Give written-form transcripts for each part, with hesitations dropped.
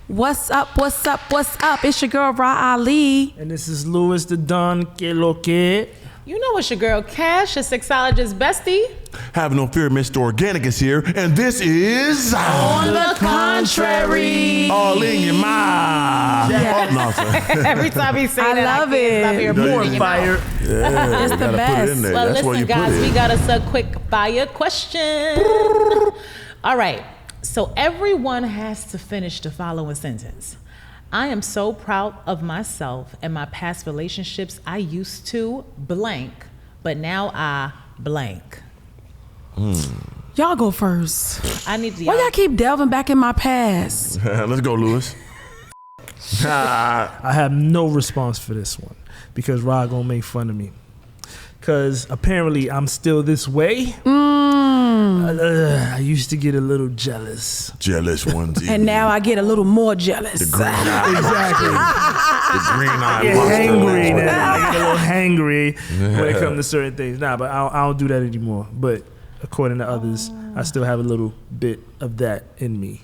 What's up? What's up? What's up? It's your girl Ra Ali. And this is Louis the Don Que Lo Que. You know it's your girl Cash, your sexologist bestie. Have no fear, Mr. Organic is here, and this is On the Contrary. All in your mouth. Yes. No, sorry. Every time he say I that, love I can't it. stop hearing More put it in your fire. mouth. Yeah, It's you the gotta best. put it in there. Well, That's where you listen, put guys, it. we got us a quick fire question. All right, so everyone has to finish the following sentence. I am so proud of myself and my past relationships. I used to blank, but now I blank. Y'all go first. I need to. Why y'all keep delving back in my past? Let's go, Louis. I have no response for this one because Rod gonna make fun of me. Cause apparently I'm still this way. I used to get a little jealous. Jealous ones. And now I get a little more jealous. The green eye. Exactly. The green eye. I get monster. hangry now. I get a little hangry when it comes to certain things. Nah, but I don't do that anymore. But according to others, I still have a little bit of that in me.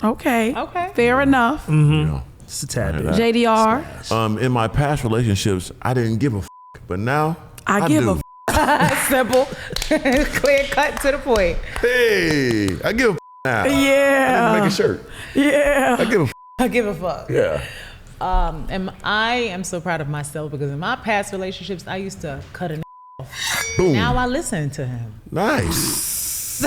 Okay. Okay. Fair enough. Yeah. Just a tad bit. JDR. In my past relationships, I didn't give a but now I give do. a Simple, clear cut to the point. Hey, I give a now. Yeah. Make a shirt. Yeah. I give a I give a fuck. yeah. And I am so proud of myself because in my past relationships, I used to cut a Boom. Now I listen to him. Nice.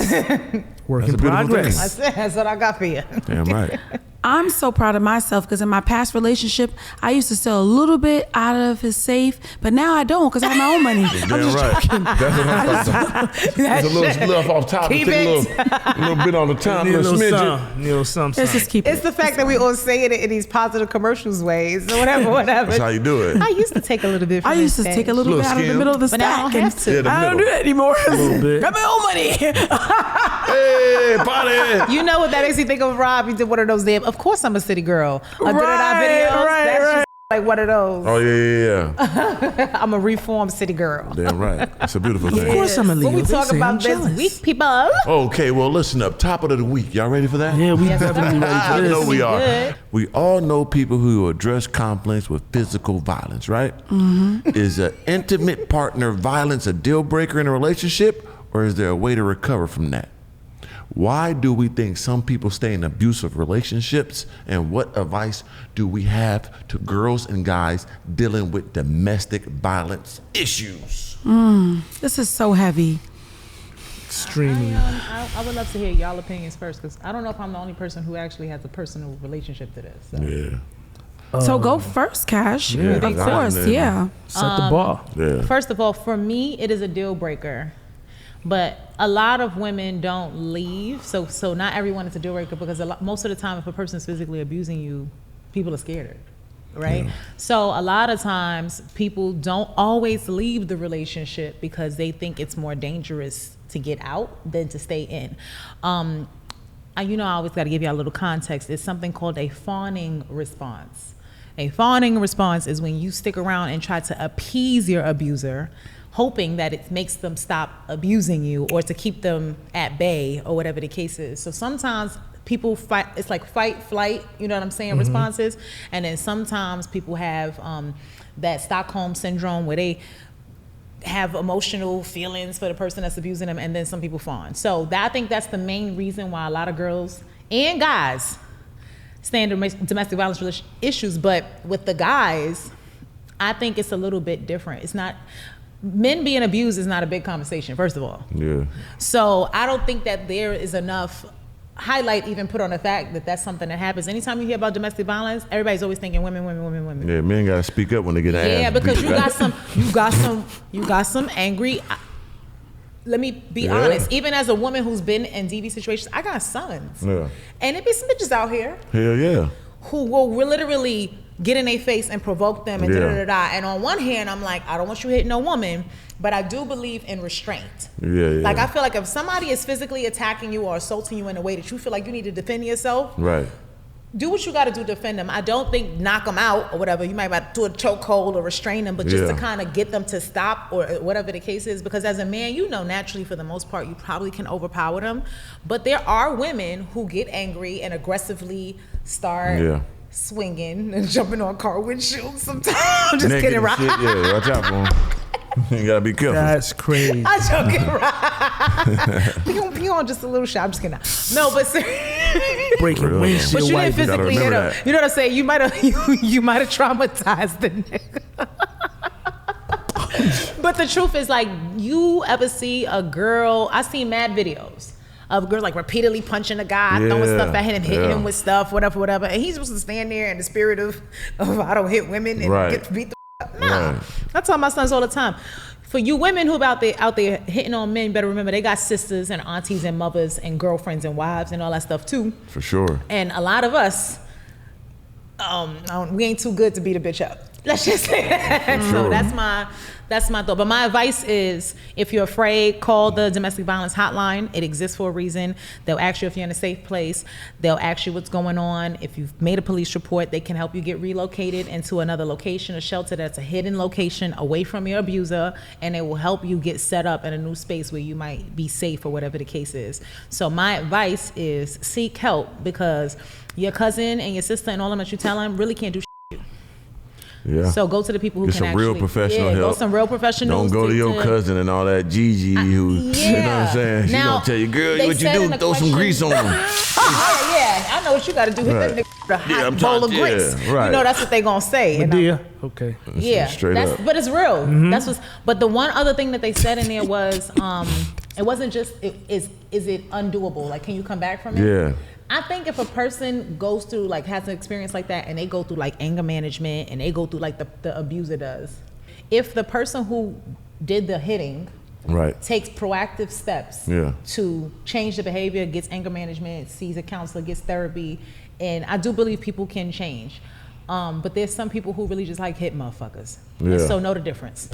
Work That's in a beautiful progress. That's what I got for you. Damn right. I'm so proud of myself because in my past relationship, I used to sell a little bit out of his safe, but now I don't because I have my own money. Damn right. That's what I'm talking. There's a little stuff off top. Keep Take it. a little bit on the top. Need a little little smidget. some. Need a little some. Let's just keep It's it. the fact that we all saying it in these positive commercials ways or whatever. That's how you do it. I used to take a little bit from I used to this take a stage. little Little bit out of the skim. middle of the But now I stack. don't have and to. Yeah, the I don't middle. do that anymore. little bit. Got my own money. Hey, party. You know what that makes me think of, Rob? He did one of those damn, of course I'm a city girl. I did it on videos. right, That's right. just like one of those. Oh yeah. I'm a reformed city girl. Damn right. It's a beautiful thing. Of course I'm a Leo. What we They talk say about I'm this jealous. week, people? Okay, well listen up. Top of the week. Y'all ready for that? Yeah, we Yes, definitely ready I for know this. we are. Good. We all know people who address complaints with physical violence, right? Is an intimate partner violence a deal breaker in a relationship, or is there a way to recover from that? Why do we think some people stay in abusive relationships, and what advice do we have to girls and guys dealing with domestic violence issues? This is so heavy. Extremely. I would love to hear y'all opinions first because I don't know if I'm the only person who actually has a personal relationship to this. So. Yeah. So go first, Cash. Yeah, Of course, yeah. yeah. Set the bar. Yeah. First of all, for me, it is a deal breaker. But a lot of women don't leave. So not everyone is a deal breaker because most of the time if a person is physically abusing you, people are scared, right? Yeah. So a lot of times people don't always leave the relationship because they think it's more dangerous to get out than to stay in. I always got to give y'all a little context. It's something called a fawning response. A fawning response is when you stick around and try to appease your abuser, hoping that it makes them stop abusing you or to keep them at bay or whatever the case is. So sometimes people fight, it's like fight, flight, you know what I'm saying, responses. And then sometimes people have that Stockholm syndrome where they have emotional feelings for the person that's abusing them, and then some people fawn. So I think that's the main reason why a lot of girls and guys stay in domestic violence issues. But with the guys, I think it's a little bit different. It's not, men being abused is not a big conversation, first of all. Yeah. So I don't think that there is enough highlight even put on the fact that that's something that happens. Anytime you hear about domestic violence, everybody's always thinking women. Yeah, men gotta speak up when they get asked. Yeah, because you got some angry. Let me be honest. Even as a woman who's been in DV situations, I got sons. Yeah. And it be some bitches out here Hell yeah. who will literally get in their face and provoke them and Yeah. da-da-da-da. And on one hand, I'm like, I don't want you hitting no woman, but I do believe in restraint. Yeah. Like, I feel like if somebody is physically attacking you or assaulting you in a way that you feel like you need to defend yourself, Right. do what you got to do to defend them. I don't think knock them out or whatever. You might have to do a chokehold or restrain them, but just to kind of get them to stop or whatever the case is. Because as a man, you know, naturally for the most part, you probably can overpower them. But there are women who get angry and aggressively start swinging and jumping on car windshields sometimes. I'm just kidding, right? Yeah, watch out for them. You gotta be careful. That's crazy. I'm joking, right? You on just a little shot. I'm just kidding. No, but Breaking windshield. But you didn't physically hit him. that. You know what I'm saying? You might have traumatized the nigga. But the truth is, like, you ever see a girl? I seen mad videos of girls like repeatedly punching a guy, throwing stuff at him, hitting him with stuff, whatever. And he's supposed to stand there in the spirit of I don't hit women and get beat the up. Nah. Right. I tell my sons all the time. For you women who out there hitting on men, better remember they got sisters and aunties and mothers and girlfriends and wives and all that stuff too. For sure. And a lot of us, we ain't too good to beat a bitch up. Let's just say that. Sure. So that's my thought. But my advice is, if you're afraid, call the domestic violence hotline. It exists for a reason. They'll ask you if you're in a safe place. They'll ask you what's going on. If you've made a police report, they can help you get relocated into another location, a shelter that's a hidden location away from your abuser, and it will help you get set up in a new space where you might be safe or whatever the case is. So my advice is seek help, because your cousin and your sister and all them that you tell them really can't do shit. Yeah. So go to the people who Get can some actually, real professional help. Go some real professionals. Don't go to your cousin and all that Gigi who, you know what I'm saying? She gonna tell you, girl, what you do? Throw some grease on them. I know what you gotta do. Hit that nigga with a hot bowl of grease. Right. You know, that's what they gonna say. Medea. Okay. Straight up. But it's real. Mm-hmm. But the one other thing that they said in there was, it wasn't just, is it undoable? Like, can you come back from it? Yeah. I think if a person goes through, like, has an experience like that, and they go through like anger management and they go through like the abuser does, if the person who did the hitting takes proactive steps to change the behavior, gets anger management, sees a counselor, gets therapy, and I do believe people can change. But there's some people who really just like hit motherfuckers. Yeah. And so know the difference.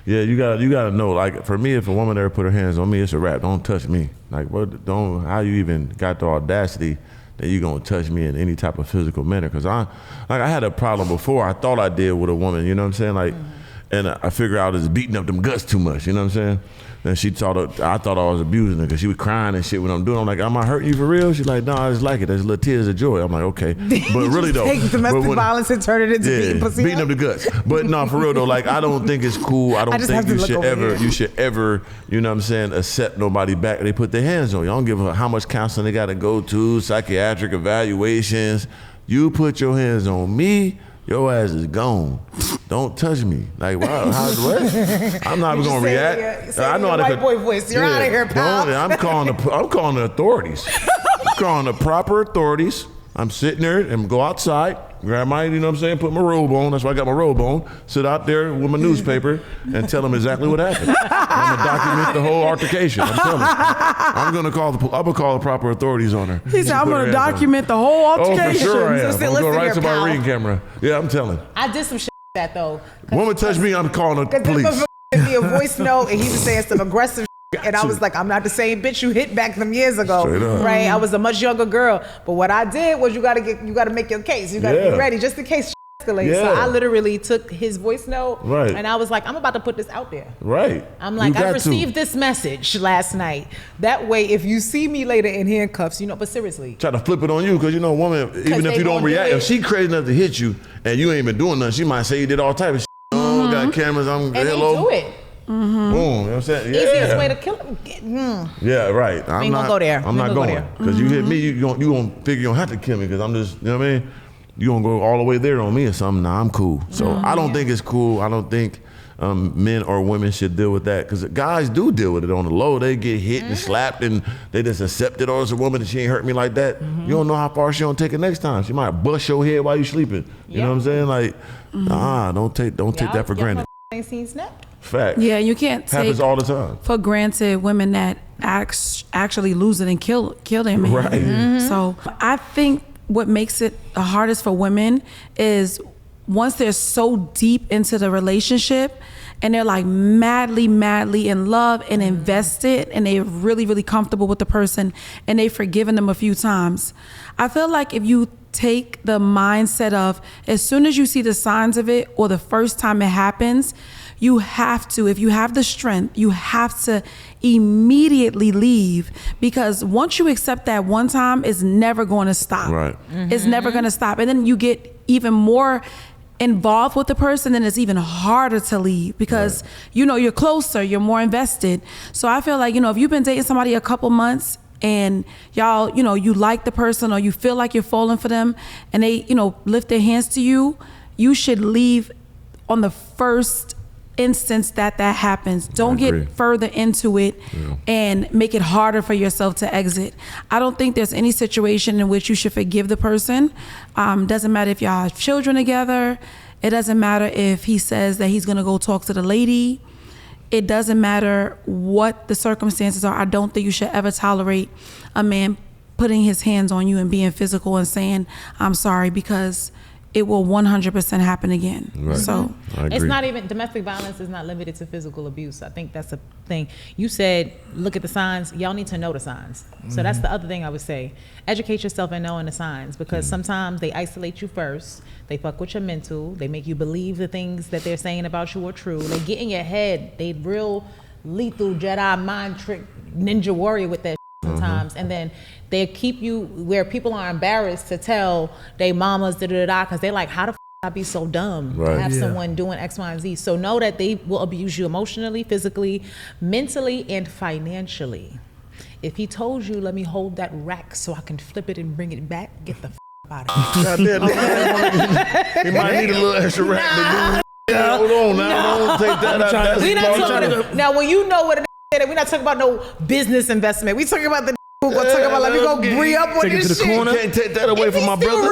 Yeah, you gotta know. Like, for me, if a woman ever put her hands on me, it's a wrap. Don't touch me. Like, how you even got the audacity that you gonna touch me in any type of physical manner? Because I had a problem before. I thought I did with a woman. You know what I'm saying? Like, and I figured I was beating up them guts too much. You know what I'm saying? And I thought I was abusing her because she was crying and shit when I'm doing. I'm like, am I hurting you for real? She's like, no, I just like it. There's little tears of joy. I'm like, okay. But really though, take domestic violence and turn it into beating pussy. Beating up the guts. But no, for real though, like, I don't think it's cool. I don't think you should ever, you know what I'm saying, accept nobody back. They put their hands on you. I don't give a how much counseling they got to go to, psychiatric evaluations. You put your hands on me, your ass is gone. Don't touch me. Like, wow, what? I'm not going to react. I know how to white boy voice. You're out of here, pal. I'm calling the authorities. I'm calling the proper authorities. I'm sitting there and go outside, grab my, you know what I'm saying, put my robe on. That's why I got my robe on. Sit out there with my newspaper and tell them exactly what happened. I'm gonna document the whole altercation. I'm telling you. I'm gonna call the proper authorities on her. He said, I'm gonna document the whole altercation. Oh, for sure I am. So I'm gonna go right to my ring camera. Yeah, I'm telling. I did some shit like that though. Woman touch me, I'm calling the police. Me a voice note and he was saying some aggressive and I was like, I'm not the same bitch you hit back them years ago, right? I was a much younger girl, but what I did was you gotta make your case. You gotta be ready just in case escalates. So I literally took his voice note, and I was like, I'm about to put this out there. Right. I'm like, I received this message last night. That way, if you see me later in handcuffs, you know. But seriously, try to flip it on you because you know, woman, even if you don't react, if she crazy enough to hit you and you ain't been doing nothing, she might say you did all type of shit. Oh, got cameras. And hello. They do it. Boom, you know what I'm saying? Yeah. Easiest way to kill him. Yeah, right. I'm not gonna go there. I'm not going. Because you hit me, you gonna figure you don't have to kill me because I'm just, you know what I mean? You gonna go all the way there on me or something. Nah, I'm cool. So I don't think it's cool. I don't think men or women should deal with that because guys do deal with it on the low. They get hit and slapped and they just accept it. Or as a woman, she ain't hurt me like that. You don't know how far she gonna take it next time. She might bust your head while you sleeping. You know what I'm saying? Like, don't take that for granted. Ain't seen Snap. Fact. Yeah, you can't take happens all the time for granted women that actually lose it and kill their man. Right. So I think what makes it the hardest for women is once they're so deep into the relationship and they're like madly in love and invested and they're really comfortable with the person and they've forgiven them a few times. I feel like if you take the mindset of, as soon as you see the signs of it or the first time it happens, you have to, if you have the strength, you have to immediately leave, because once you accept that one time, it's never going to stop. Right. It's never going to stop. And then you get even more involved with the person, then it's even harder to leave, because you know, you're closer, you're more invested. So I feel like, you know, if you've been dating somebody a couple months and y'all, you know, you like the person or you feel like you're falling for them and they, you know, lift their hands to you, you should leave on the first instance that happens. Don't get further into it and make it harder for yourself to exit. I don't think there's any situation in which you should forgive the person. Doesn't matter if y'all have children together. It doesn't matter if he says that he's gonna go talk to the lady. It doesn't matter what the circumstances are. I don't think you should ever tolerate a man putting his hands on you and being physical and saying, I'm sorry, because it will 100% happen again. Right. So it's not even, domestic violence is not limited to physical abuse. I think that's a thing. You said, look at the signs. Y'all need to know the signs. So that's the other thing I would say. Educate yourself in knowing the signs, because sometimes they isolate you first. They fuck with your mental. They make you believe the things that they're saying about you are true. They get in your head. They real lethal Jedi mind trick ninja warrior with that sometimes. And then they keep you where people are embarrassed to tell they mamas because they're like, how the I be so dumb to have someone doing X, Y, and Z. So know that they will abuse you emotionally, physically, mentally, and financially. If he told you, let me hold that rack so I can flip it and bring it back, get the out of here. He might need a little extra rack to do. Hold on now, don't take that out. We not talking now, when you know what it is, we're not talking about no business investment. We talking about the we're talking about, let me go re-up on this shit. You can't take that away from my brothers.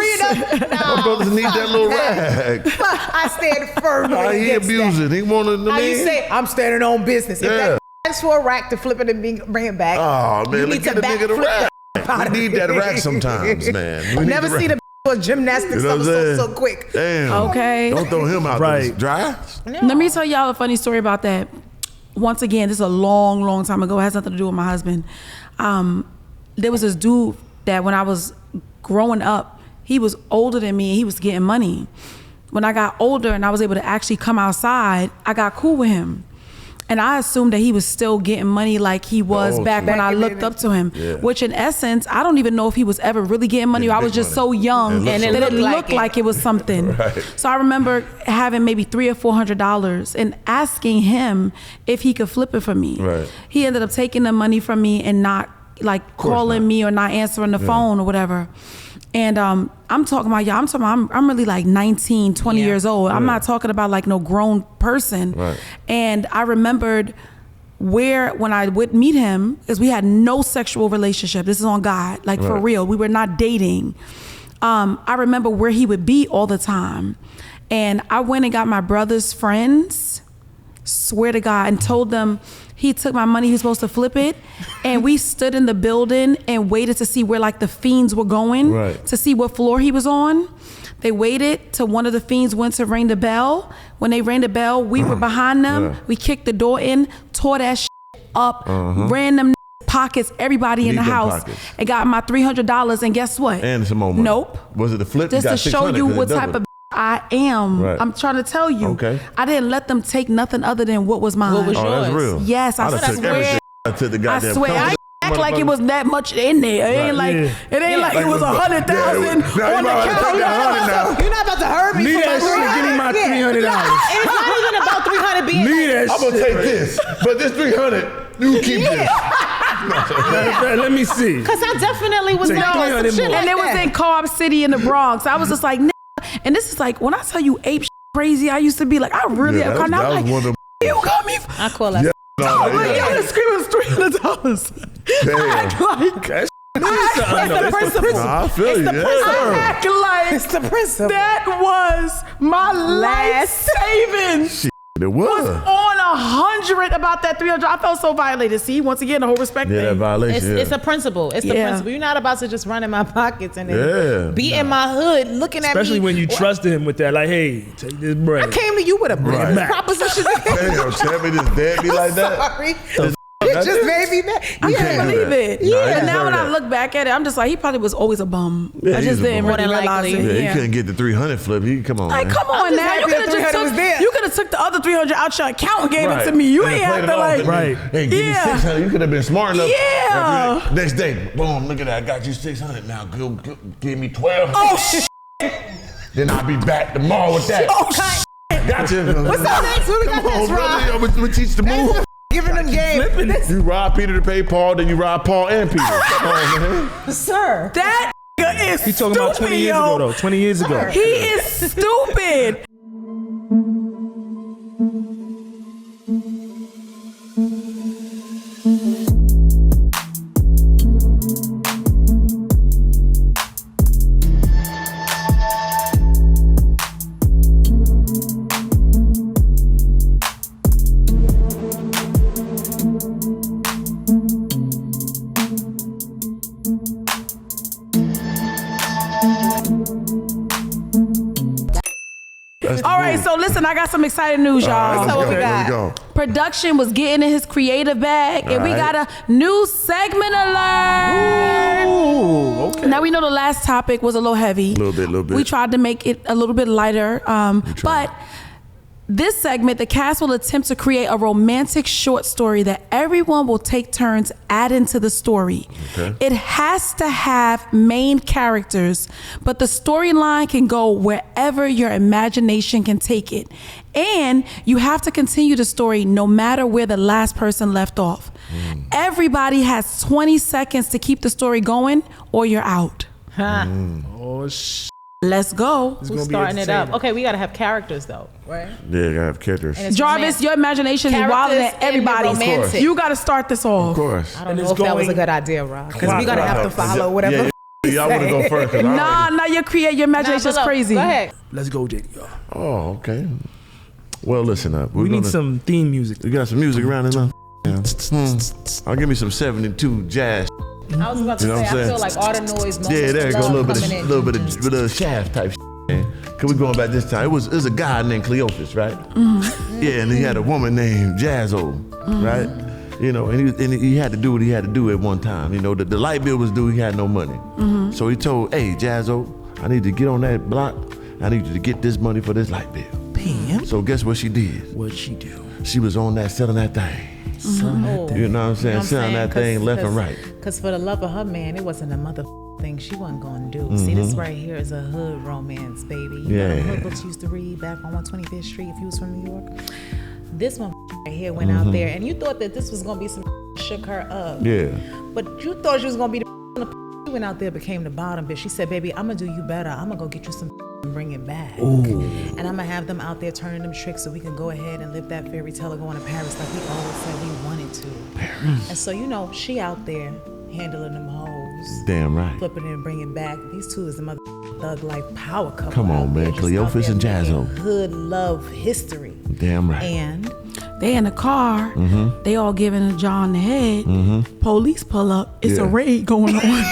My brothers need that little rag. I stand firm against he abused it. He wanted the How you say, I'm standing on business. If that asks for a rack to flip it and bring it back, oh man, let's get the nigga the rack. We need that rack sometimes, man. We never see the gymnastics so quick. Damn. Okay. Don't throw him out there dry. No. Let me tell y'all a funny story about that. Once again, this is a long time ago. It has nothing to do with my husband. There was this dude that when I was growing up, he was older than me and he was getting money. When I got older and I was able to actually come outside, I got cool with him. And I assumed that he was still getting money like he was back when I looked up to him, which in essence, I don't even know if he was ever really getting money. I was just so young and it looked like it was something. So I remember having maybe $300 or $400 and asking him if he could flip it for me. He ended up taking the money from me and not like calling me or not answering the phone or whatever. And I'm talking about, I'm really like 19, 20 years old. I'm not talking about like no grown person. And I remembered when I would meet him, because we had no sexual relationship. This is on God, like for real. We were not dating. I remember where he would be all the time. And I went and got my brother's friends, swear to God, and told them he took my money, he was supposed to flip it. And we stood in the building and waited to see where like the fiends were going, to see what floor he was on. They waited till one of the fiends went to ring the bell. When they rang the bell, we were behind them. We kicked the door in, tore that shit up, ran them pockets, everybody in the house, and got my $300. And guess what? And some more money. Nope. Was it the flip? Just to show you what type of I am. I'm trying to tell you. Okay. I didn't let them take nothing other than what was mine. What was yours? That's real. Yes, I swear. I swear. I act like it was that much in there. It ain't like it was 100,000 on the counter. You're not about to hurt me. Leave that shit. Give me my $300. It's not even about 300 being. Leave that I'm gonna take this, but this 300, you keep this. Let me see. Because I definitely was Take not some 300 shit more. like And it was in Co-op City in the Bronx. I was just like, and this is like, when I tell you ape crazy, I used to be like, I really have come. I'm like, you got me. I call that. I'm like, yo, this scream was $300. It's the principle. I feel you. I act like It's the principle. that was my life savings. It was. On 100 about that 300. I felt so violated. See, once again, the whole respect Yeah, that thing. violation. It's a principle. It's the principle. You're not about to just run in my pockets and then be in my hood looking at me. Especially when you trusted him with that, like, hey, take this bread. I came to you with a proposition. Damn, Sammy just dead me like that. Sorry. It just made me mad. I can't believe it. No, Yeah. he Now when I deserved look back at it, I'm just like, he probably was always a bum. Yeah, I he's just a didn't bum. really More than realize likely. it. Yeah, he couldn't get the 300 flip. Come on, Like, man. come on just now. happy You could have the just 300 was there. took. You could have took the other 300 out your account and gave Right. it to me. You And ain't played have it to off like. and then, Right. Hey, give me Yeah. 600. You could have been smart enough. Yeah. Next day, boom, look at that. I got you 600 now. Go, give me 12. Oh shit. Then I'll be back tomorrow with that. Oh shit. Gotcha. What's up next? What we got Come on, next, brother. Rob? I'm gonna teach the move. Giving them game. You rob Peter to pay Paul, then you rob Paul and Peter. Come on, man. Sir. That nigga is He talking about 20 stupid, years yo. ago, though. 20 years ago. He is stupid. That's the All right, move. so listen, I got some exciting news, y'all. Let's So what go. we Here got? we go. Production was getting in his creative bag, and we All right. got a new segment alert. Ooh, okay. Now we know the last topic was a little heavy. Little bit. We tried to make it a little bit lighter, but this segment, the cast will attempt to create a romantic short story that everyone will take turns adding to the story. Okay. It has to have main characters, but the storyline can go wherever your imagination can take it. And you have to continue the story no matter where the last person left off. Everybody has 20 seconds to keep the story going or you're out. Oh, Let's go. It's Who's gonna be starting it up? entertaining. Okay, we gotta have characters though, right? Yeah, gotta have characters. And it's Jarvis, romantic. your imagination is wilder Characters than and everybody's. romantic. You got to start this off. Of course. I don't And know it's if that was a going- good idea, Rob. Because we're going to have to follow whatever. Yeah, y'all want to go first. 'Cause I Nah, already- your imagination is crazy. Go ahead. Let's go, JD. Oh, okay. Well, listen up. We need some theme music. We got some music around in I'll give me some 72 jazz. I was about to You know say, what I'm I feel saying? like all the noise. Yeah, there you go. A little bit coming in. of little shaft type man. Cause we going back this time. It was a guy named Cleophas, right? Yeah, and he had a woman named Jazzo, right? You know, and he had to do what he had to do at one time. You know, the light bill was due. He had no money, so he told, "Hey, Jazzo, I need to get on that block. I need you to get this money for this light bill." Damn. So guess what she did? What'd she do? She was on that selling that thing. Oh. You know what I'm saying? Selling that thing left and right. Because for the love of her man, it wasn't a mother thing she wasn't gonna do. See, this right here is a hood romance, baby. You know the Yeah. hood books you used to read back on 125th Street if you was from New York. This one right here went out there, and you thought that this was gonna be some shook her up. Yeah. But you thought she was gonna be the she went out there, became the bottom bitch. She said, "Baby, I'm gonna do you better. I'm gonna go get you some and bring it back. And I'm gonna have them out there turning them tricks so we can go ahead and live that fairy tale of going to Paris like we always said we wanted to." And so, you know, she out there handling them hoes, Damn right. flipping it and bringing back. These two is the mother thug life power couple. Come on, out there, man. just out Cleophas there and Jazzo. making hood love history. Damn right. And They in the car. They all giving a John the head. Police pull up. It's a Yeah. raid going on.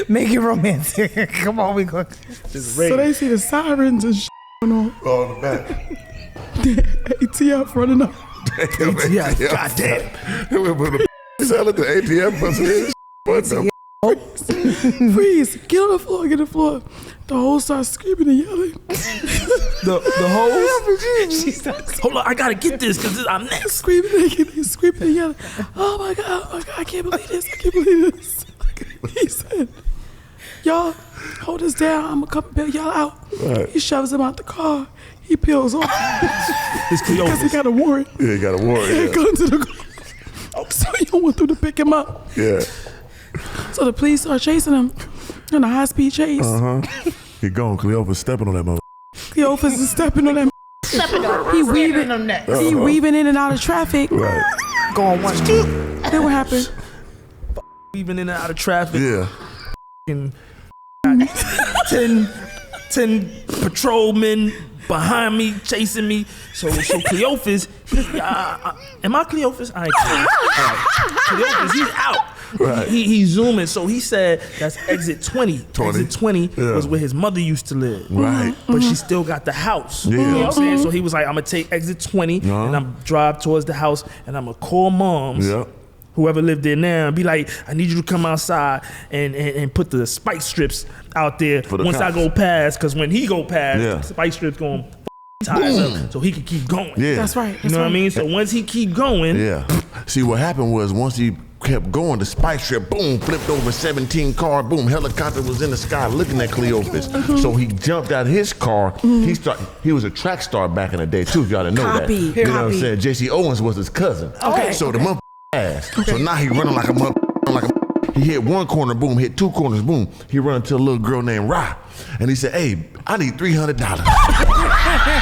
Make it romantic. Come on, we go. So they see the sirens and going on. Oh, the back. ATF running up. Yeah, goddamn. Sell it to ATM busting. What the? Freeze! Get on the floor! Get on the floor! The whole starts screaming and yelling. The whole. She starts. Hold on, I gotta get this because I'm next. Screaming and yelling. Oh my god! I can't believe this! I can't believe this! He said, "Y'all, hold this down. I'm gonna come and bail y'all out." Right. He shoves him out the car. He peels off It's because he Cleophas. got a warrant. Yeah, you got a warrant. He goes to the car. So he went through to pick him up. Yeah. So the police start chasing him in a high-speed chase. He gone. Cleophas stepping on that mother. Cleophas is stepping on that. He weaving. He weaving in and out of traffic. Right. Going one. Then what happened? Weaving in and out of traffic. Yeah. And 10 patrolmen behind me, chasing me. So Cleophas, am I Cleophas? I ain't Cleophas. All right. Cleophas, he's out. Right. He zooming. So he said that's exit 20. Exit 20 was where his mother used to live. Right. But she still got the house. Yeah. You know what I'm saying? So he was like, I'm gonna take exit 20 and I'm drive towards the house and I'm gonna call moms. Yeah. Whoever lived there now, and be like, I need you to come outside and put the spike strips out there For the once cops. I go past, because when he go past, Yeah. the spike strips going tires up so he can keep going. Yeah. That's right. You know what I mean? So once he keep going, Yeah. See, what happened was once he kept going, the spike strip, boom, flipped over 17 car, boom, helicopter was in the sky looking at Cleophas. So he jumped out of his car. He was a track star back in the day too, if y'all didn't know Copy. that. You know what I'm Copy. saying? J.C. Owens was his cousin. Okay. So the mother ass. So now he running like a mother. He hit one corner, boom, hit two corners, boom. He run into a little girl named Ra. And he said, hey, I need $300. $300.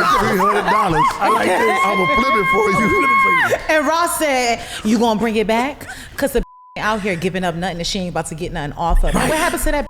I like this. I'm gonna flip it for you. And Ross said, you gonna bring it back? Cause the out here giving up nothing that she ain't about to get nothing off of it. What happens to that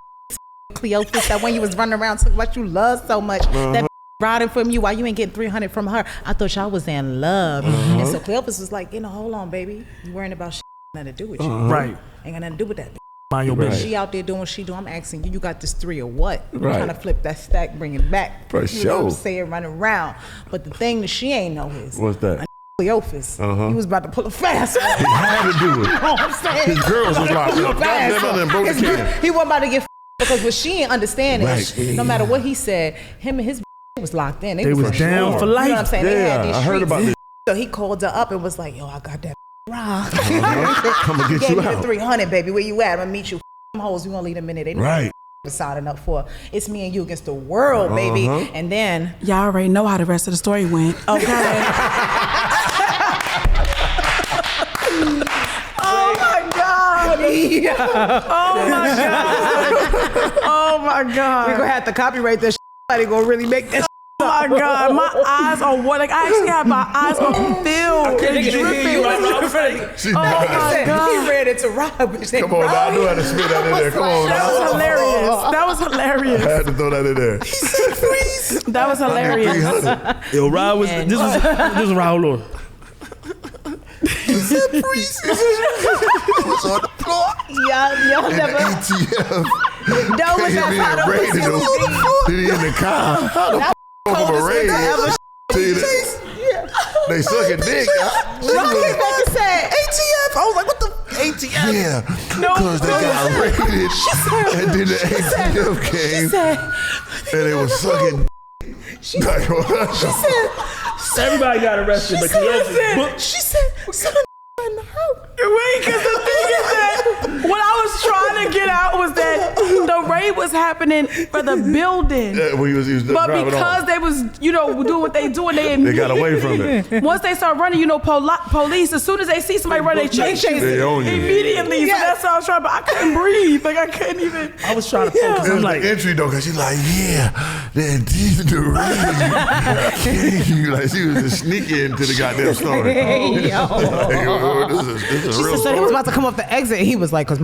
Cleophas, that when you was running around talking about you love so much, that riding from you, why you ain't getting 300 from her? I thought y'all was in love. And so Cleophas was like, hold on, baby. You worrying about nothing to do with you. right. Ain't got nothing to do with that. Mind your business. She out there doing what she do. I'm asking you, you got this 3 or what? You Right. trying to flip that stack, bring it back. For You know sure. what I'm saying, running around. But the thing that she ain't know is What's that? Cleophas. He was about to pull a fast one. He had to do it. You know what I'm saying? His girls was like, yo, Fast goddamn, and broke the His can. girl- He wasn't about to get because what she didn't understand is Right. no matter what he said, him and his was locked in. They was down for life. You know what I'm saying? They had Yeah, these I heard streets. about this. So he called her up and was like, yo, I got that raw. Come and get Gave you me the out. 300, baby. Where you at? I'm gonna meet you. Them hoes, we gonna leave them in there. They know Right. what they're signing up for. It's me and you against the world, baby. And then Y'all already know how the rest of the story went. Okay. Oh my God. Oh my God. Oh my God. we're gonna have to copyright this. Somebody gonna really make this. Oh my God, my eyes are watering. I actually have my eyes on filled. Nigga, She Oh my God. He read it to Rob. Come on, now, I knew how to spit that in there. Come on, That was now. hilarious. That was I hilarious. had to throw that in there. That was hilarious. 300. Yo, Rod was this was Raul Lord. was on the floor. Y'all And never. the ATF That was came that's in how and the raided him. police Did he in the car? How the f*** of a raid? See that- They sucking dick. Rob came back and said, ATF. I was like, what the? ATF. Yeah, because they got raided. And then the ATF came and they was sucking Everybody got arrested, but Cleophas booked. She said, son in the house. Wait, because the thing is that what I was trying to get out was that the raid was happening for the building. Well, he was But driving because off. they was, doing what they do, and They got away from it. once they start running, police, as soon as they see somebody run, they chase you They own you. immediately. Yes. So that's what I was trying, but I couldn't breathe. Like I couldn't even. I was trying to focus. It I'm was like, the entry though, cause she's like, yeah, they're deep the raid. Like she was just sneaking into the goddamn story. This is a real So he story. was about to come off the exit. He was like, cause his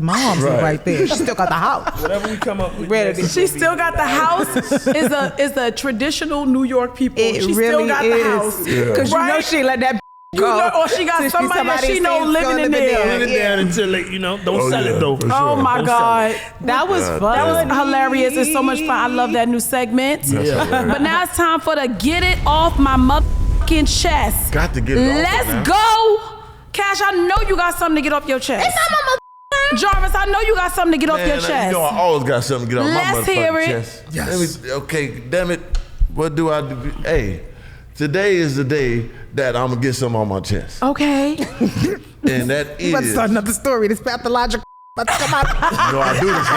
mom's right there. She still got the house. whatever we come up with. Ready. next, She still got the house. Is the traditional New York people. It She really still got is. the house. Cause you know Right? she ain't let that You go. know, or she got somebody that she know living in there. Put it down until they, don't sell it though. for Oh sure. my Don't God. That was fun. That was hilarious. It's so much fun. I love that new segment. But now it's time for the get it off my motherfucking chest. Got to get it off Let's now. go. Cash, I know you got something to get off your chest. Jarvis, I know you got something to get off your Man, chest. you know I always got something to get off my Let's hear motherfucking it. chest. Yes. Okay, damn it. What do I do? Hey, today is the day that I'm gonna get something on my chest. Okay. And that is, Let's start another story. This pathological about to come out. you know I do this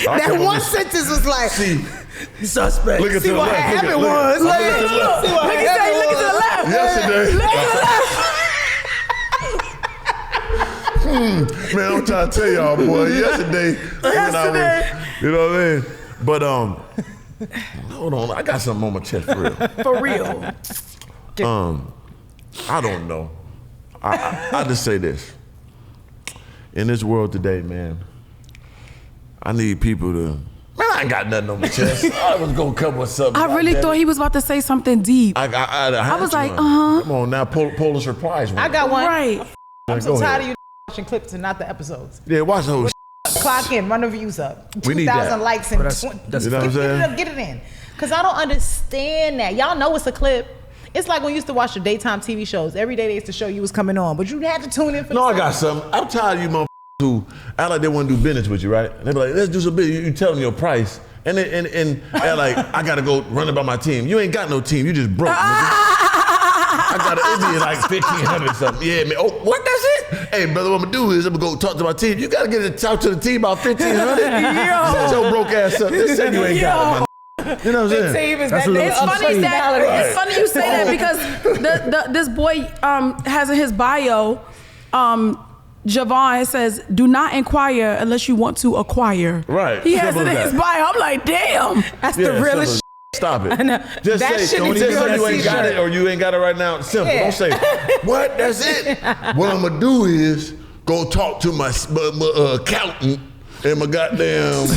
now. That one sentence was like, See, Suspect. look at see the what left. happened look was. Look at the left. See what Look at happened look to the was. left. Yesterday, Look to the left. man, I'm trying to tell y'all, boy. Yesterday, when I was, you know what I mean? But hold on, I got something on my chest for real. For real. I don't know. I just say this. In this world today, man, I need people to, man, I I ain't got nothing on my chest. I was gonna come with something. I really thought he was about to say something deep. I was like, Come on now, pull a surprise one. I got one. Right. I'm so tired of you watching clips and not the episodes. Yeah, watch the whole Clock in, run the views up. We need 2,000 that. likes and that's you know what I'm saying? get it in. Because I don't understand that. Y'all know it's a clip. It's like when you used to watch the daytime TV shows. Every day they used to show you was coming on, but you had to tune in for No, I got something. I'm tired of you motherfuckers who act like they want to do business with you, right? And they be like, let's do some business. You tell them your price. And they're like, I got to go run it by my team. You ain't got no team. You just broke, nigga. I got an Indian like 1,500 something. Yeah, man. Oh, what? That's it? Hey, brother, what I'm going to do is I'm going to go talk to my team. You got to get to talk to the team about 1,500. Shut your broke ass up. Just say you ain't got it, man. You know what I'm saying? It's funny you say that because this boy has in his bio, Javon, it says, do not inquire unless you want to acquire. Right. He has it in his bio. I'm like, damn. That's the realest. Stop it. That Just say, shit don't is just say good you to ain't see got shit. it or you ain't got it right now. Simple. Yeah. Don't say, what? That's it. What I'm going to do is go talk to my accountant and my goddamn...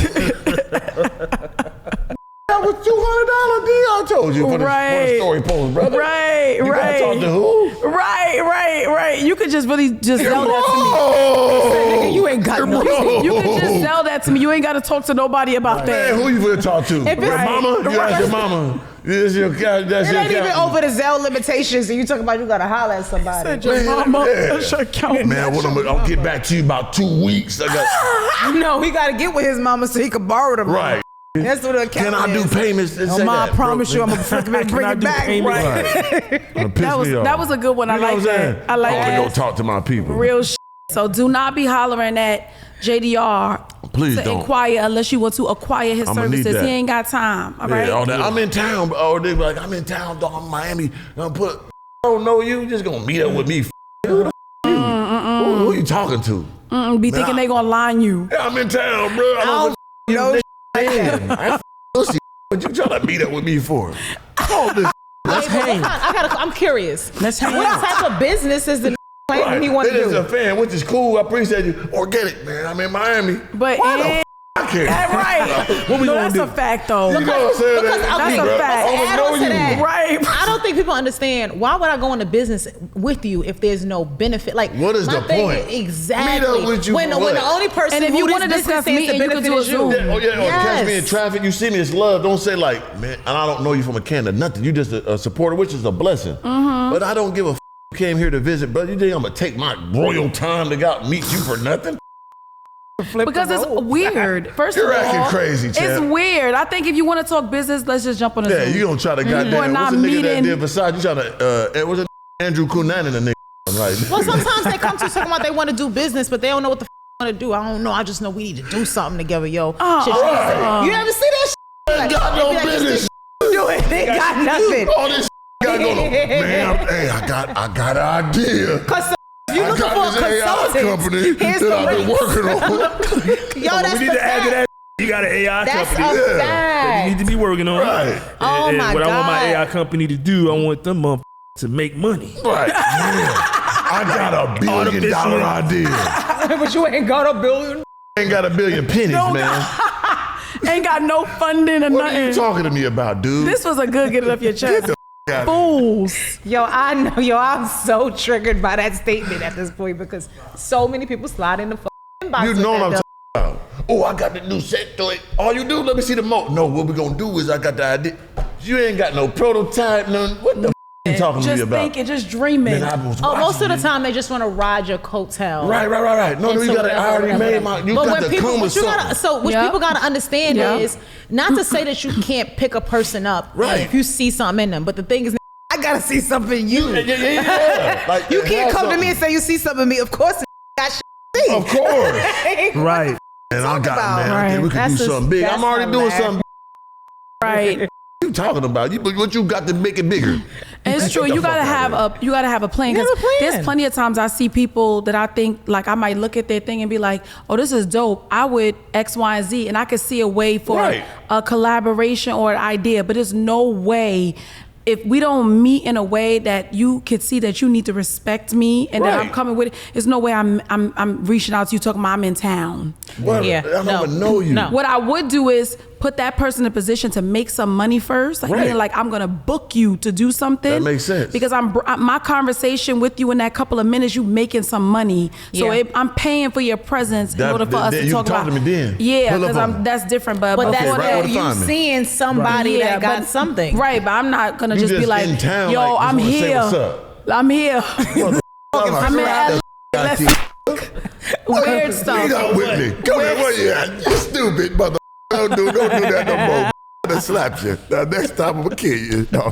That was $200 deal I told you for the story post, brother. Right. You gotta talk to who? Right. You could just really just sell that to me. You ain't got no. You could just sell that to me. You ain't got to talk to nobody about that. Man, who you gonna talk to? If Your it's- mama? You ask your mama. That's your It ain't even over the Zelle limitations, and you talking about you gotta holler at somebody. Your mama, yeah. that's your accountant. Man, I'll get back to you about 2 weeks. I got No, he gotta get with his mama so he can borrow them. right. That's what the account Can I do is. payments? And Oh, say ma, I that, promise you, I'm gonna bring it back. That was a good one. I like that. I like I that. want to go talk to my people. Real shit. So do not be hollering at JDR Please to don't. inquire unless you want to acquire his I'ma need services. that. He ain't got time. All right. Yeah, all that. I'm in town. Oh, they be like, I'm in town, dog. I'm in Miami. I don't know you. You just gonna meet up with me. Who the you? Who you talking to? Be thinking they gonna line you. Yeah, I'm in town, bro. I don't know. I pussy. What you trying to meet up with me for? All this. Let's hang. I'm curious. Let's hang What out. type of business is the claiming he want to It is do? a fan, which is cool. I appreciate you. Organic, man. I'm in Miami. But Why the I care. right. What we No, gonna that's do? a fact though. You know what I'm saying? Because That's a bro. fact. I Add on don't to know you. that. Right. I don't think people understand why would I go into business with you if there's no benefit. Like, What is my the thing point? is- Exactly. Meet up with you when for the what? only person And if who you this wanna business discuss stands to meeting, you could benefit do a is you. Zoom. Yeah, or catch me in Yes. traffic. You see me, it's love. Don't say like, man, and I don't know you from a can of nothing. You just a supporter, which is a blessing. But I don't give a you came here to visit, brother. You think I'm gonna take my royal time to go out and meet you for nothing? Because it's weird. First You're of all, acting crazy, it's champ. weird. I think if you want to talk business, let's just jump on a Yeah, Zoom. you gonna try to Or goddamn. not What's the nigga that meeting. did beside you? Trying to was it Andrew Cunanan and the nigga? Right. Well, sometimes they come to talking about they want to do business, but they don't know what the want to do. I don't know. I just know we need to do something together, yo. Shit, you ever see that shit? Like, got no they be like, business. Do it. They got nothing. All this got going on. Man, hey, I got an idea. Cause you I looking for a got this AI consultant. company Here's that the I've been rates. working on. Yo, that's we need the to add to fact. that. You got an AI That's company a that you fact. need to be working on. Right. Oh And my what I want my God. AI company to do, I want them to make money. Right. Yeah. I got a $1 billion idea. But you ain't got a billion. Ain't got $1 billion pennies, man. Ain't got no funding or What are you nothing. talking to me about, dude? This was a good get it off your chest. Got it. Fools. Yo, I know. Yo, I'm so triggered by that statement at this point because so many people slide in the inbox. You with know what I'm that talking about. Oh, I got the new set to it. All you do, let me see the mo. No, what we gonna do is I got the idea. You ain't got no prototype, none. What the you talking to me Just about? thinking, just dreaming. Man, I was Oh, most of the watching time they just want to ride your coattail. Right. No, into you got it. I whatever, already made whatever. my. You But got when the people, come with what you something. gotta, so what Yep. people gotta understand Yep. is not to say that you can't pick a person up Right. if you see something in them, but the thing is, I gotta see something in you. Yeah. Like, You it can't has come to something. me and say you see something in me. Of course, it got shit in me. Of course. Right. And I got about? man. Right. We could That's do just- something big. that's I'm already doing hilarious. something. Right. What you talking about? What you got to make it bigger? And it's true. Get the You gotta fuck have out of a plan. You 'Cause have a plan. there's plenty of times I see people that I think like I might look at their thing and be like, "Oh, this is dope. I would X, Y, and Z," and I could see a way for Right. a collaboration or an idea. But there's no way. If we don't meet in a way that you could see that you need to respect me and that I'm Right. coming with it, there's no way I'm reaching out to you talking about I'm in town. Well, Yeah, I don't no. even know you. No. What I would do is put that person in a position to make some money first, like meaning like I'm gonna book you to do something. That makes sense. Because my conversation with you in that couple of minutes, you making some money. So I'm paying for your presence in order for us to talk about. You talk to me then. Yeah, because that's different. But that's right what you seeing somebody that got something. Right, but I'm not gonna just be like, in town, yo, like, I'm here. I'm here. I'm in LA. Weird stuff. You got with me. Come here, where you at? You stupid mother. Don't do that no more. I'm gonna slap you. Now, next time I'm gonna kill you. No.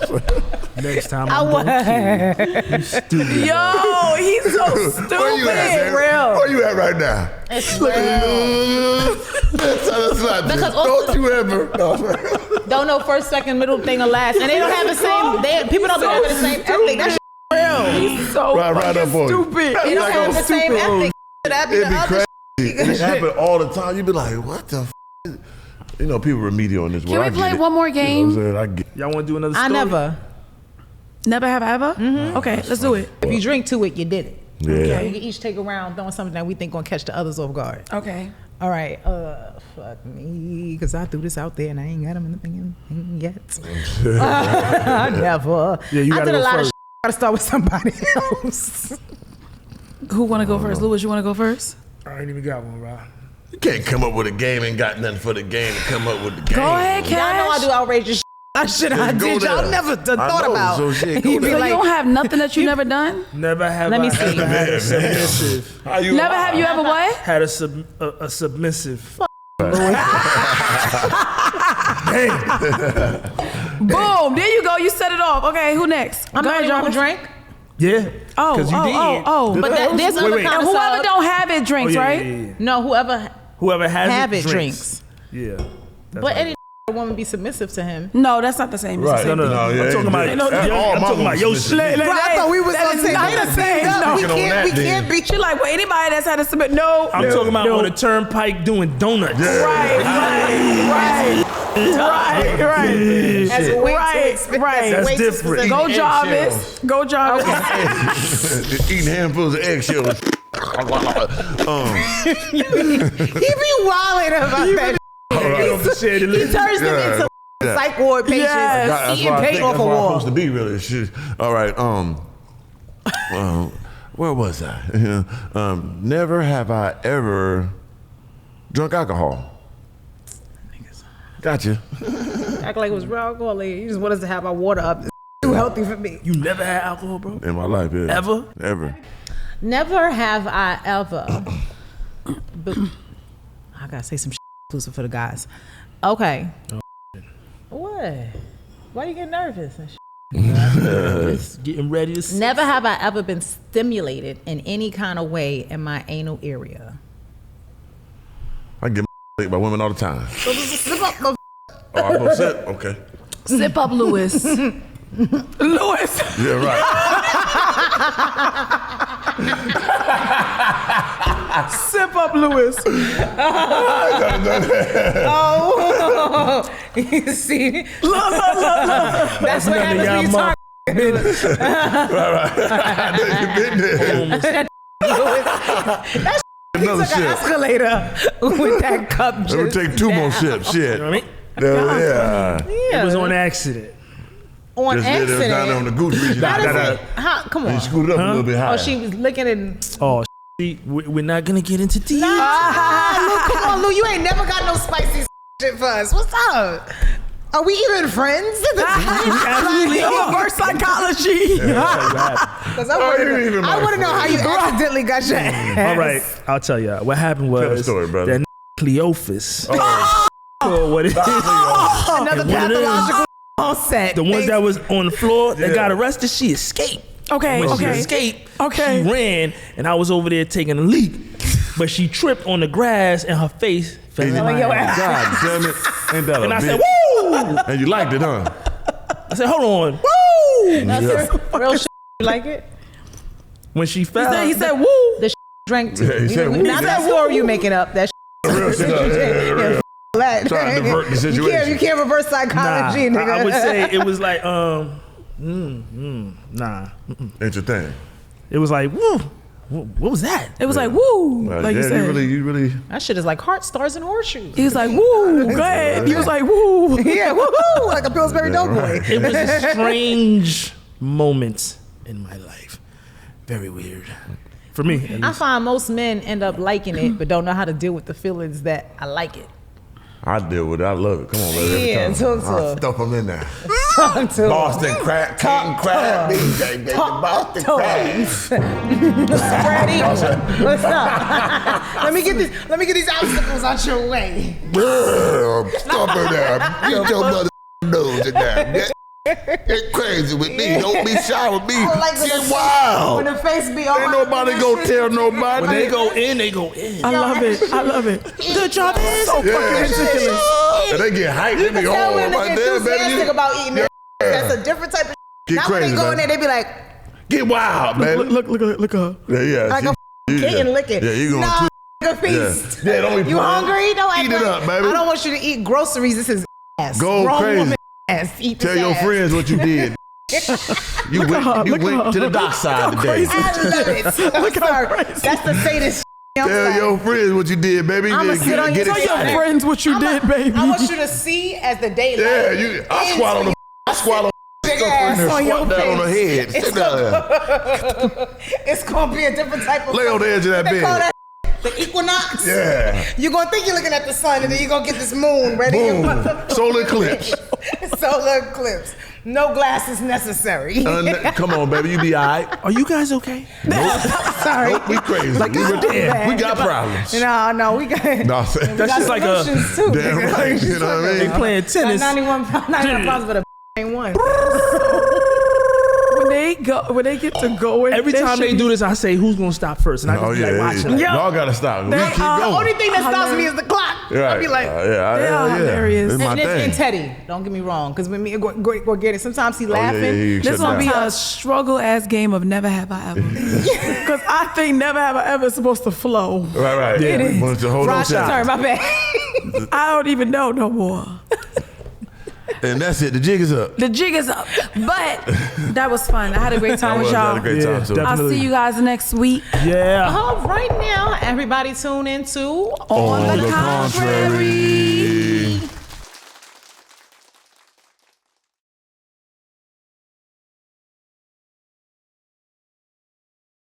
Next time I'm gonna kill you. You stupid. Yo, he's so stupid. Where you at, man? Where you at right now? It's Look real. Next time I slap you. Because Don't you ever. Don't know first, second, middle thing or last, and they don't have the same. People don't be having the same ethic. That's real. He's so right up on you. stupid. They don't have the same ethic. That be It'd the be other. crazy. It happen all the time. You be like, what the f? You know, people remedial in this world. Can we play one more game? You know what I'm saying? Y'all want to do another story? I never. Never have I ever? Mm-hmm. Okay, let's do it. If you drink to it, you did it. Yeah. Okay. You can each take a round throwing something that we think gonna catch the others off guard. Okay. All right. Fuck me, because I threw this out there and I ain't got them in the thing yet. Never. Yeah, you I gotta did a go lot first. of gotta start with somebody else. Who want to go first? Louis, you want to go first? I ain't even got one, Rob. You can't come up with a game and got nothing for the game to come up with the game. Go ahead, Y'all know I Cash. do outrageous shit I Just go did. Y'all there. never done I thought know, about. so shit, go You be there. So like, you don't have nothing that you never done? Never have Let me I see. ever had a submissive. How you Never have you ever what? Had a submissive. Boom! There you go. You set it off. Okay, who next? I'm Go the ahead, only one who Jarvis. drank. Yeah. Oh, 'Cause you did. But there's other wait. kind And of whoever subs. don't have it drinks, Oh, yeah, right? yeah, yeah. No, whoever Whoever has have it it drinks. drinks. Yeah. That's But right. any woman be submissive to him. No, that's not the same. It's the Right. same No, thing. I'm talking about. no, I'm talking about your shit. Bro, I thought we was That on is the not same. the same. No, We can't be. She like, well, anybody that's had a submit. No, I'm talking about on the turnpike doing donuts. Right. That's way too Right, expensive. right. That's Way too different. specific. Go Eggshells. Jarvis. Go Jarvis. Eating handfuls of eggshells. He be wilding about that. He turns them into psych ward patients Yes. That's eating why I paint think off that's a where I'm wall. supposed to be, really. Shit. All right. Where was I? Never have I ever drunk alcohol. Gotcha. Act like it was real alcohol. Like, you just want us to have our water up. It's too healthy for me. You never had alcohol, bro? In my life, yeah. Ever? Ever. Never have I ever. But I gotta say some shit exclusive for the guys. Okay. What? Why you get nervous and shit? It's getting ready to. Never have I ever been stimulated in any kind of way in my anal area. I get licked by women all the time. So just slip up my Oh, I'm gonna sit. Okay. Sip up, Louis. Louis. Yeah, right. Sip up, Louis. Oh, you see? Look. That's what happens when you talk. That Another took an sip. escalator with that cup. Let me just take two more down. sips. Shit. You know what I mean? Yeah. It was on accident. On Just did it was down there on accident. the goose region. How does it? Come on. You screwed it up a little bit higher. Oh, she was licking it. Oh, we're not gonna get into details. Lou, come on, Lou. You ain't never got no spicy shit for us. What's up? Are we even friends? Absolutely Reverse psychology. Because I want to know how you accidentally got your ass. All right, I'll tell you. What happened was Tell the story, brother. that Cleophas. Or what it is. Another And what it is, pathological on set. the ones that was on the floor that got arrested, she escaped. Okay, When she okay. escaped, Okay. she ran, and I was over there taking a leak. But she tripped on the grass, and her face fell in my your ass. ass. God damn it. Ain't that a And I bitch? said, "Woo!" And you liked it, huh? I said, "Hold on, woo!" That's real shit. You like it? When she fell, He said, "Woo." The drank too. Yeah, he said, "Woo." Not that story you making up. That Real shit. Yeah. Trying Trying to divert the situation. You can't reverse nah, psychology, nigga. I would say it was like, nah. It's your thing. It was like, woo, What was that? It was like, woo, like you yeah, said. you really. That shit is like heart stars and horseshoes. He was like, woo, go ahead. He was like, woo. Yeah, woohoo, like a Pillsbury Doughboy. It was a strange moment in my life. Very weird. For me, at I least. find most men end up liking it, but don't know how to deal with the feelings that I like it. I deal with it. I love it. Come on, baby. Yeah, Every time. talk to I her. stuff them in there. Talk to Boston crab, King crab, BJ, baby. Boston crab. Spread eagle. What's up? Let me get these obstacles out your way. Stop in there. Get your mother nose in there. Get crazy with me. Don't be shy with me. I like when Get the wild. When the face be all Ain't nobody gonna tell nobody. When they go in, they go in. I love it. I love it. The drop is so Yeah. fucking ridiculous. And they get hyped. You They be can tell when on they right get there, enthusiastic baby. about eating their That's a different type of Get Now when crazy, they go in man. there, they be like, Get wild, man. Look at her. Yeah. like a she- kitten licking. Yeah, you going nah, to. a feast. Yeah, don't be You playing. hungry? Don't act Eat it like- up, baby. I don't want you to eat groceries. This is ass. Go Grown crazy. woman ass. Eat Tell this your ass. friends what you did. You went to the dock side today. I love it. Look at her Sorry. face. That's the sadist. I'm Tell sorry. your friends what you did, baby. I'ma Get- sit on get your excited. Tell your friends what you did, baby. I want you to see as the day Yeah, light. I squat on the. I squat on Big the ass stuff on in there, your squat down on her face. head. Sit down there. It's gonna be a different type of. Lay on the edge of that They call bed. that the equinox. Yeah. You're gonna think you're looking at the sun, and then you're gonna get this moon ready. Boom. Solar eclipse. Solar eclipse. No glasses necessary. Come on, baby. You be all right. Are you guys okay? Sorry. Nope, we crazy. we got problems. No, we got. No, That's got just like a solutions too. damn right. You know what I they mean? playing tennis. 91 problems, but a ain't one. When they get to go in, Every time they do this, I say, "Who's gonna stop first?" And I just Oh be yeah, like watching. Like, y'all gotta stop. We keep The going. only thing that stops me is the clock. Right. I'll be like, They are hilarious. It's my And it's thing. and Teddy. Don't get me wrong, because when me go get it, sometimes he Oh, yeah, laughing. he This shut gonna be down. a struggle ass game of never have I ever. Because I think never have I ever is supposed to flow. Right. It Yeah. is. Want to hold on Roger, sorry, tight. my bad. I don't even know no more. And that's it. The jig is up. The jig is up. But that was fun. I had a great time with Had a y'all. great Yeah, time too. definitely. I'll see you guys next week. Yeah. Right now, everybody tune into On the contrary.